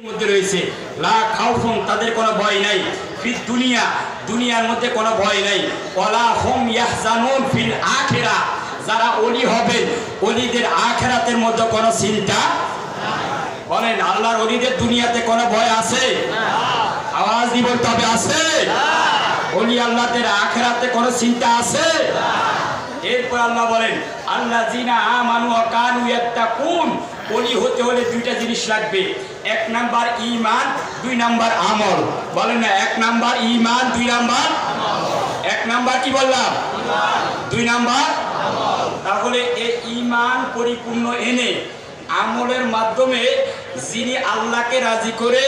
মধ্যে রয়েছে লা খাউফুন, তাদের কোনো ভয় নাই, ফিদ দুনিয়া, দুনিয়ার মধ্যে কোনো ভয় নাই, ওয়ালা হুম ইয়াহজানুন ফিল আখিরা, যারা ওলি হবেন ওলিদের আখিরাতের মধ্যে কোনো চিন্তা বলেন। আল্লাহর ওলিদের দুনিয়াতে কোনো ভয় আছে? আওয়াজ দি বলতে হবে আছে। ওলি আল্লাহদের আখিরাতে কোনো চিন্তা আছে? এরপর আল্লাহ বলেন আল্লাযিনা আমানু ওয়া কানু ইয়াত্তাকুন, ওলি হতে হলে দুইটা জিনিস লাগবে, এক নাম্বার ঈমান, দুই নাম্বার আমল। বলেন না, এক নাম্বার ঈমান, দুই নাম্বার এক নাম্বার কি বললাম? দুই নাম্বার আমল। তাহলে এই ঈমান পরিপূর্ণ এনে আমলের মাধ্যমে যিনি আল্লাহকে রাজি করে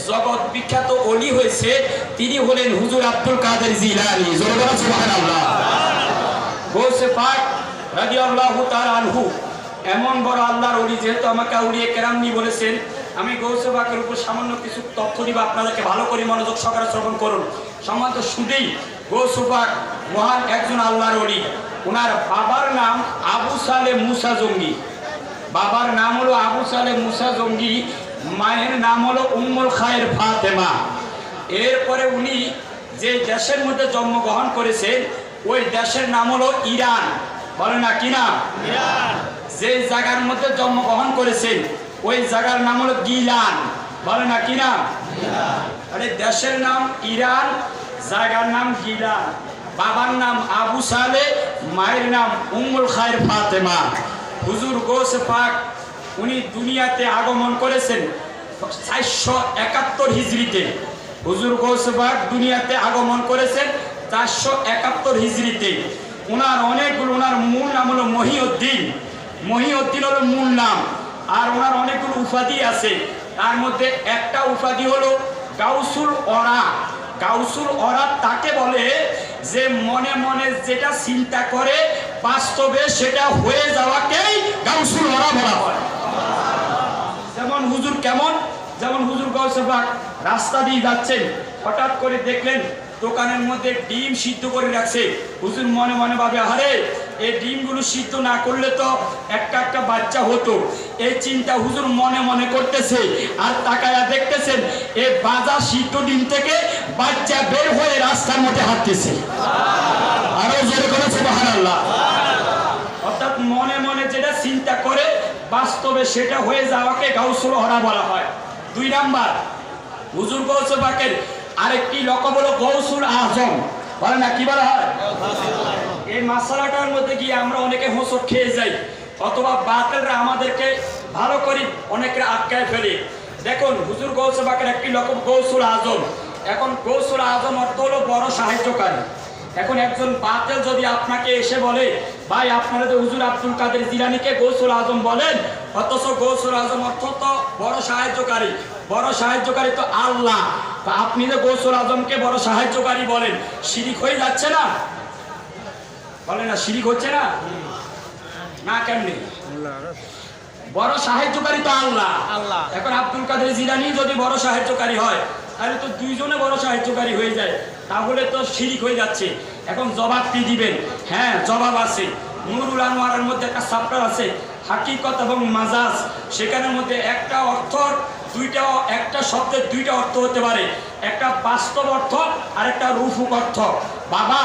জগৎ বিখ্যাত ওলি হয়েছে তিনি হলেন হুজুর আব্দুল কাদের জিলানী। জোরে বলেন সুবহানাল্লাহ। গৌসে পাক রাদিয়াল্লাহু তাআলা আনহু এমন বড় আল্লাহর ওলি, যেহেতু আমাকে আউলিয়া কেরামনি বলেছেন, আমি গৌসে পাকের উপর সামান্য কিছু তথ্য দিব, আপনাদেরকে ভালো করে মনোযোগ সহকারে শ্রবণ করুন। সম্মানিত সুধী, গৌসে পাক মহান একজন আল্লাহর ওলি। ওনার বাবার নাম আবু সালে মুসা জঙ্গি, বাবার নাম হলো আবু সালে মুসা জঙ্গি, মায়ের নাম হলো উম্মুল খায়ের ফাতেমা। এরপরে উনি যে দেশের মধ্যে জন্মগ্রহণ করেছেন ওই দেশের নাম হলো ইরান। বলে না কি নাম? ইরান। যে জায়গার মধ্যে জন্মগ্রহণ করেছেন ওই জায়গার নাম হলো গিলান। বলে না কি নাম? ইরান। আরে দেশের নাম ইরান, জায়গার নাম গিলান, বাবার নাম আবু সালে, মায়ের নাম উম্মুল খায়ের ফাতেমা। হুজুর গৌসে পাক উনি দুনিয়াতে আগমন করেছেন 471 হিজরিতে। হুজুর গৌসে পাক দুনিয়াতে আগমন করেছেন 471 হিজরিতে। ওনার অনেকগুলো, ওনার মূল নাম হলো মহিউদ্দিন, মহিউদ্দিন হলো মূল নাম। আর ওনার অনেকগুলো উপাধি আছে, তার মধ্যে একটা উপাধি হলো গাউসুল ওরা। গাউসুল ওরা তাকে বলে যে মনে মনে যেটা চিন্তা করে বাস্তবে সেটা হয়ে যাওয়াকেই গাউসুল ওরা বলা হয়। যেমন হুজুর কেমন, যেমন হুজুর গৌসে পাক রাস্তা দিয়ে যাচ্ছেন, হঠাৎ করে দেখলেন দোকানের মধ্যে ডিম সিদ্ধ করে রাখছে। হুজুর মনে মনে ভাবে, আরে এই ডিমগুলো সিদ্ধ না করলে তো একটা একটা বাচ্চা হতো। এই চিন্তা হুজুর মনে মনে করতেছে, আর তাকায়া দেখতেছেন এই বাজা সিদ্ধ ডিম থেকে বাচ্চা বের হয়ে রাস্তার মধ্যে হাঁটতেছে। আরো জোরে করে সুবহানাল্লাহ। অর্থাৎ মনে মনে যেটা চিন্তা করে বাস্তবে সেটা হয়ে যাওয়াকে গাউসুল ওরা বলা হয়। দুই নাম্বার, হুজুর গৌসে পাকের আরেকটি লকব হলো গৌসুল আজম। বলে না কি বলা হয়? এই মাসালাটার মধ্যে গিয়ে আমরা অনেকে হোঁচট খেয়ে যাই, অথবা বাতিলরা আমাদেরকে ভালো করে অনেকে আটকায় ফেলে। দেখুন হুজুর গৌসে পাকের একটি লকব গৌসুল আজম। এখন গৌসুল আজম অর্থ হলো বড় সাহায্যকারী। এখন একজন বাতিল যদি আপনাকে এসে বলে, ভাই আপনারা তো হুজুর আব্দুল কাদের জিলানীকে গৌসুল আজম বলেন, অথচ গৌসুল আজম অর্থ তো বড় সাহায্যকারী, বড় সাহায্যকারী তো আল্লাহ, আপনি যে গৌসুল আজমকে বড় সাহায্যকারী বলেন, শিরিক হয়ে যাচ্ছে না? বলে না শিরিক হচ্ছে না? না কেমনি? বড় সাহায্যকারী তো আল্লাহ। এখন আব্দুল কাদের জিলানী যদি বড় সাহায্যকারী হয় তাহলে তো দুইজনে বড় সাহায্যকারী হয়ে যায়, তাহলে তো শিরিক হয়ে যাচ্ছে। এখন জবাব কি দিবেন? হ্যাঁ জবাব আছে। নুরুল আনোয়ারের মধ্যে একটা চ্যাপ্টার আছে হাকিকত এবং মাজাজ, সেখানের মধ্যে একটা অর্থ দুইটা, একটা শব্দের দুইটা অর্থ হতে পারে, একটা বাস্তব অর্থ আর একটা রূপক অর্থ। বাবা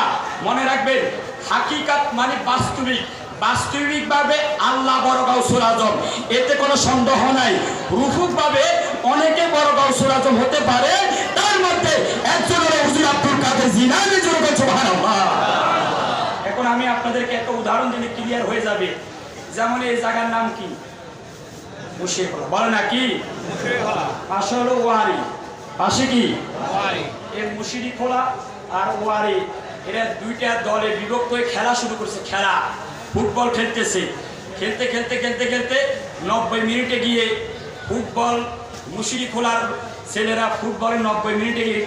মনে রাখবেন, হাকিকত মানে বাস্তবিক, বাস্তবিকভাবে আল্লাহ বড় গাউসুল আজম, এতে কোনো সন্দেহ নাই। রূপকভাবে অনেকে বড় গাউসুল আজম হতে পারে, তার মধ্যে একজন হলো হুজুর আব্দুল কাদের জিলানী। সুবহানাল্লাহ। এখন আমি আপনাদেরকে একটা উদাহরণ দিলে ক্লিয়ার হয়ে যাবে। যেমন এই জায়গার নাম কি? মুশিখোলা। বলে না কি? পাশে হলো ওয়ারি, পাশে কি? এই মুশিখোলা আর ওয়ারি, এরা দুইটা দলে বিভক্ত হয়ে খেলা শুরু করছে। খেলা ফুটবল খেলতেছে, খেলতে খেলতে খেলতে খেলতে 90 মিনিটে গিয়ে ফুটবল, মুশিখোলার ছেলেরা ফুটবলে 90 মিনিটে গিয়ে